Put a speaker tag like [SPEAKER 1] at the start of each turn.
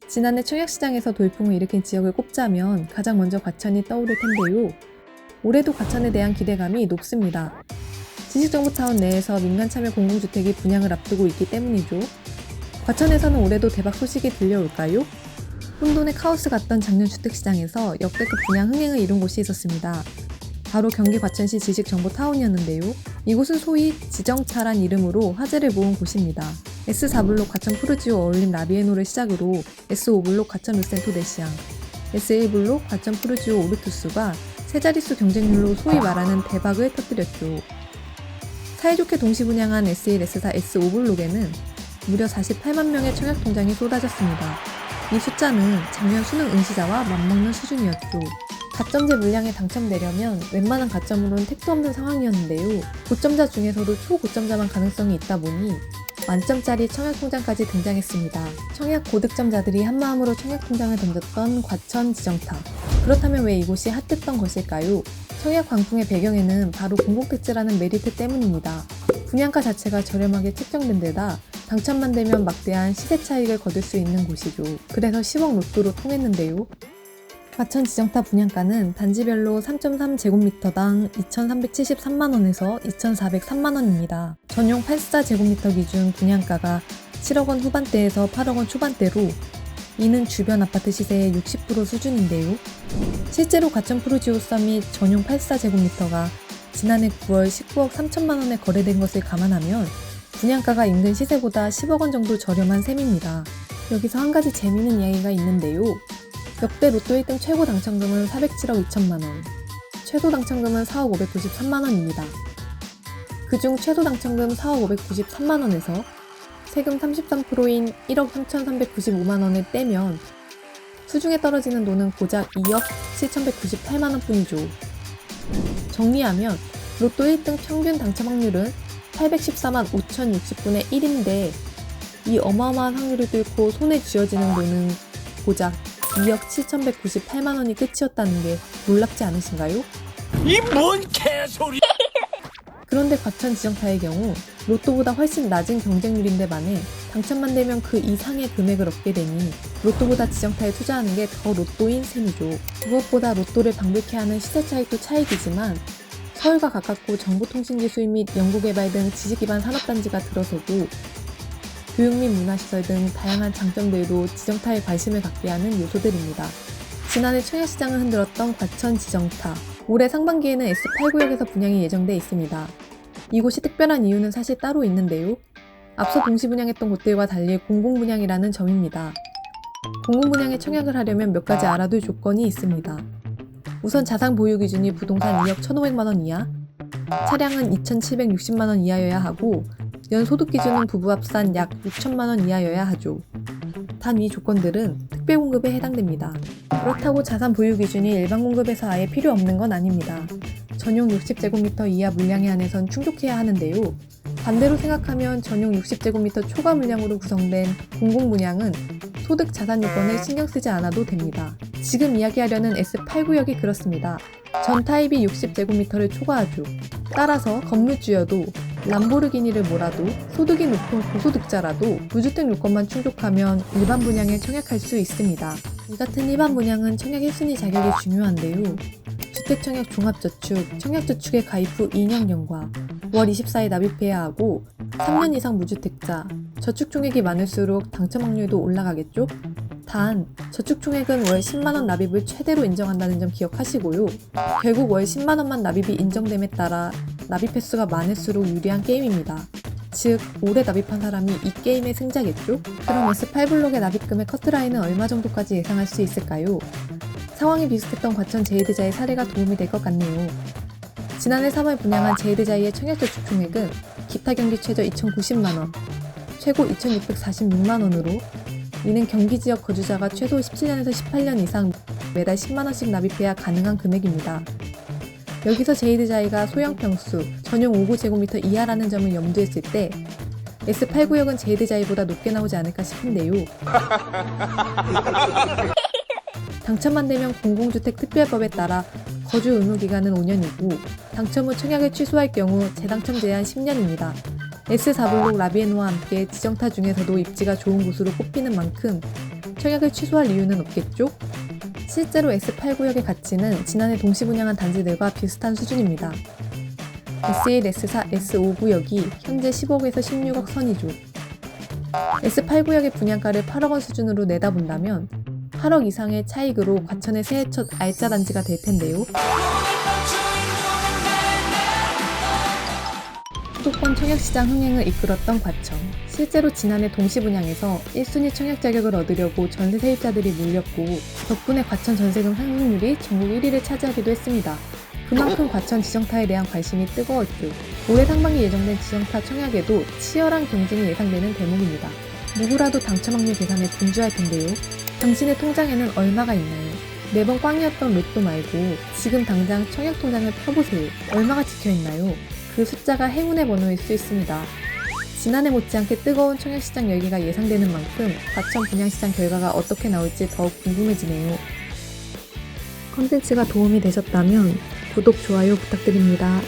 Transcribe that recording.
[SPEAKER 1] 지난해 청약시장에서 돌풍을 일으킨 지역을 꼽자면 가장 먼저 과천이 떠오를 텐데요. 올해도 과천에 대한 기대감이 높습니다. 지식정보차원 내에서 민간참여 공공주택이 분양을 앞두고 있기 때문이죠. 과천에서는 올해도 대박 소식이 들려올까요? 혼돈의 카오스 같던 작년 주택시장에서 역대급 분양 흥행을 이룬 곳이 있었습니다. 바로 경기 과천시 지식정보타운이었는데요. 이곳은 소위 지정차란 이름으로 화제를 모은 곳입니다. S4블록 과천 푸르지오 어울림 라비에노를 시작으로 S5블록 과천 루센토 대시양, S1블록 과천 푸르지오 오르투스가 세 자릿수 경쟁률로 소위 말하는 대박을 터뜨렸죠. 사이좋게 동시 분양한 S1, S4, S5블록에는 무려 48만 명의 청약 통장이 쏟아졌습니다. 이 숫자는 작년 수능 응시자와 맞먹는 수준이었죠. 가점제 물량에 당첨되려면 웬만한 가점으로는 택도 없는 상황이었는데요. 고점자 중에서도 초고점자만 가능성이 있다 보니 만점짜리 청약통장까지 등장했습니다. 청약 고득점자들이 한마음으로 청약통장을 던졌던 과천 지정타. 그렇다면 왜 이곳이 핫했던 것일까요? 청약 광풍의 배경에는 바로 공공택지라는 메리트 때문입니다. 분양가 자체가 저렴하게 책정된 데다 당첨만 되면 막대한 시세 차익을 거둘 수 있는 곳이죠. 그래서 10억 로또로 통했는데요. 과천 지정타 분양가는 단지별로 3.3제곱미터당 2,373만원에서 2,403만원입니다. 전용 84제곱미터 기준 분양가가 7억원 후반대에서 8억원 초반대로 이는 주변 아파트 시세의 60% 수준인데요. 실제로 과천 푸르지오 서밋 전용 84제곱미터가 지난해 9월 19억 3천만원에 거래된 것을 감안하면 분양가가 인근 시세보다 10억원 정도 저렴한 셈입니다. 여기서 한 가지 재미있는 이야기가 있는데요. 역대 로또 1등 최고 당첨금은 407억 2천만원, 최소 당첨금은 4억 593만원입니다. 그중 최소 당첨금 4억 593만원에서 세금 33%인 1억 3,395만원을 떼면 수중에 떨어지는 돈은 고작 2억 7,198만원 뿐이죠. 정리하면 로또 1등 평균 당첨 확률은 814만 5,060분의 1인데 이 어마어마한 확률을 뚫고 손에 쥐어지는 돈은 고작 2억 7,198만원이 끝이었다는 게 놀랍지 않으신가요?
[SPEAKER 2] 이 뭔 개소리!
[SPEAKER 1] 그런데 과천 지정타의 경우 로또보다 훨씬 낮은 경쟁률인데 반해 당첨만 되면 그 이상의 금액을 얻게 되니 로또보다 지정타에 투자하는 게 더 로또인 셈이죠. 무엇보다 로또를 방불케 하는 시세 차익도 차익이지만 서울과 가깝고 정보통신기 수입 및 연구개발 등 지식기반 산업단지가 들어서고 교육 및 문화시설 등 다양한 장점들도 지정타에 관심을 갖게 하는 요소들입니다. 지난해 청약시장을 흔들었던 과천 지정타. 올해 상반기에는 S8구역에서 분양이 예정돼 있습니다. 이곳이 특별한 이유는 사실 따로 있는데요. 앞서 동시 분양했던 곳들과 달리 공공분양이라는 점입니다. 공공분양에 청약을 하려면 몇 가지 알아둘 조건이 있습니다. 우선 자산 보유 기준이 부동산 2억 1,500만원 이하, 차량은 2,760만원 이하여야 하고 연 소득 기준은 부부 합산 약 6천만원 이하여야 하죠. 단 이 조건들은 특별 공급에 해당됩니다. 그렇다고 자산 보유 기준이 일반 공급에서 아예 필요 없는 건 아닙니다. 전용 60제곱미터 이하 물량에 한해선 충족해야 하는데요. 반대로 생각하면 전용 60제곱미터 초과 물량으로 구성된 공공분양은 소득 자산 요건을 신경 쓰지 않아도 됩니다. 지금 이야기하려는 S8구역이 그렇습니다. 전 타입이 60제곱미터를 초과하죠. 따라서 건물주여도 람보르기니를 몰아도 소득이 높은 고소득자라도 무주택 요건만 충족하면 일반 분양에 청약할 수 있습니다. 이 같은 일반 분양은 청약 1순위 자격이 중요한데요. 주택청약 종합저축, 청약저축에 가입 후 2년 경과, 월 24일 납입해야 하고 3년 이상 무주택자, 저축총액이 많을수록 당첨 확률도 올라가겠죠? 단, 저축총액은 월 10만원 납입을 최대로 인정한다는 점 기억하시고요. 결국 월 10만원만 납입이 인정됨에 따라 납입 횟수가 많을수록 유리한 게임입니다. 즉, 오래 납입한 사람이 이 게임의 승자겠죠? 그럼 S8블록의 납입금의 커트라인은 얼마 정도까지 예상할 수 있을까요? 상황이 비슷했던 과천 제이드자이 사례가 도움이 될 것 같네요. 지난해 3월 분양한 제이드자이의 청약저축 총액은 기타 경기 최저 2,090만원, 최고 2,646만원으로 이는 경기 지역 거주자가 최소 17년에서 18년 이상 매달 10만원씩 납입해야 가능한 금액입니다. 여기서 제이드자이가 소형 평수, 전용 5구제곱미터 이하라는 점을 염두에 쓸 때 S8구역은 제이드자이보다 높게 나오지 않을까 싶은데요. 당첨만 되면 공공주택 특별법에 따라 거주 의무 기간은 5년이고 당첨 후 청약을 취소할 경우 재당첨 제한 10년입니다. S4블록 라비에노와 함께 지정타 중에서도 입지가 좋은 곳으로 꼽히는 만큼 청약을 취소할 이유는 없겠죠? 실제로 S8구역의 가치는 지난해 동시 분양한 단지들과 비슷한 수준입니다. S1, S4, S5구역이 현재 10억에서 16억 선이죠. S8구역의 분양가를 8억 원 수준으로 내다본다면 8억 이상의 차익으로 과천의 새해 첫 알짜 단지가 될 텐데요. 수도권 청약시장 흥행을 이끌었던 과천. 실제로 지난해 동시 분양에서 1순위 청약 자격을 얻으려고 전세 세입자들이 몰렸고 덕분에 과천 전세금 상승률이 전국 1위를 차지하기도 했습니다. 그만큼 과천 지정타에 대한 관심이 뜨거웠죠. 올해 상반기 예정된 지정타 청약에도 치열한 경쟁이 예상되는 대목입니다. 누구라도 당첨 확률 계산에 분주할 텐데요. 당신의 통장에는 얼마가 있나요? 매번 꽝이었던 로또 말고 지금 당장 청약 통장을 펴보세요. 얼마가 찍혀있나요? 그 숫자가 행운의 번호일 수 있습니다. 지난해 못지않게 뜨거운 청약시장 열기가 예상되는 만큼 과천 분양시장 결과가 어떻게 나올지 더욱 궁금해지네요. 컨텐츠가 도움이 되셨다면 구독, 좋아요 부탁드립니다.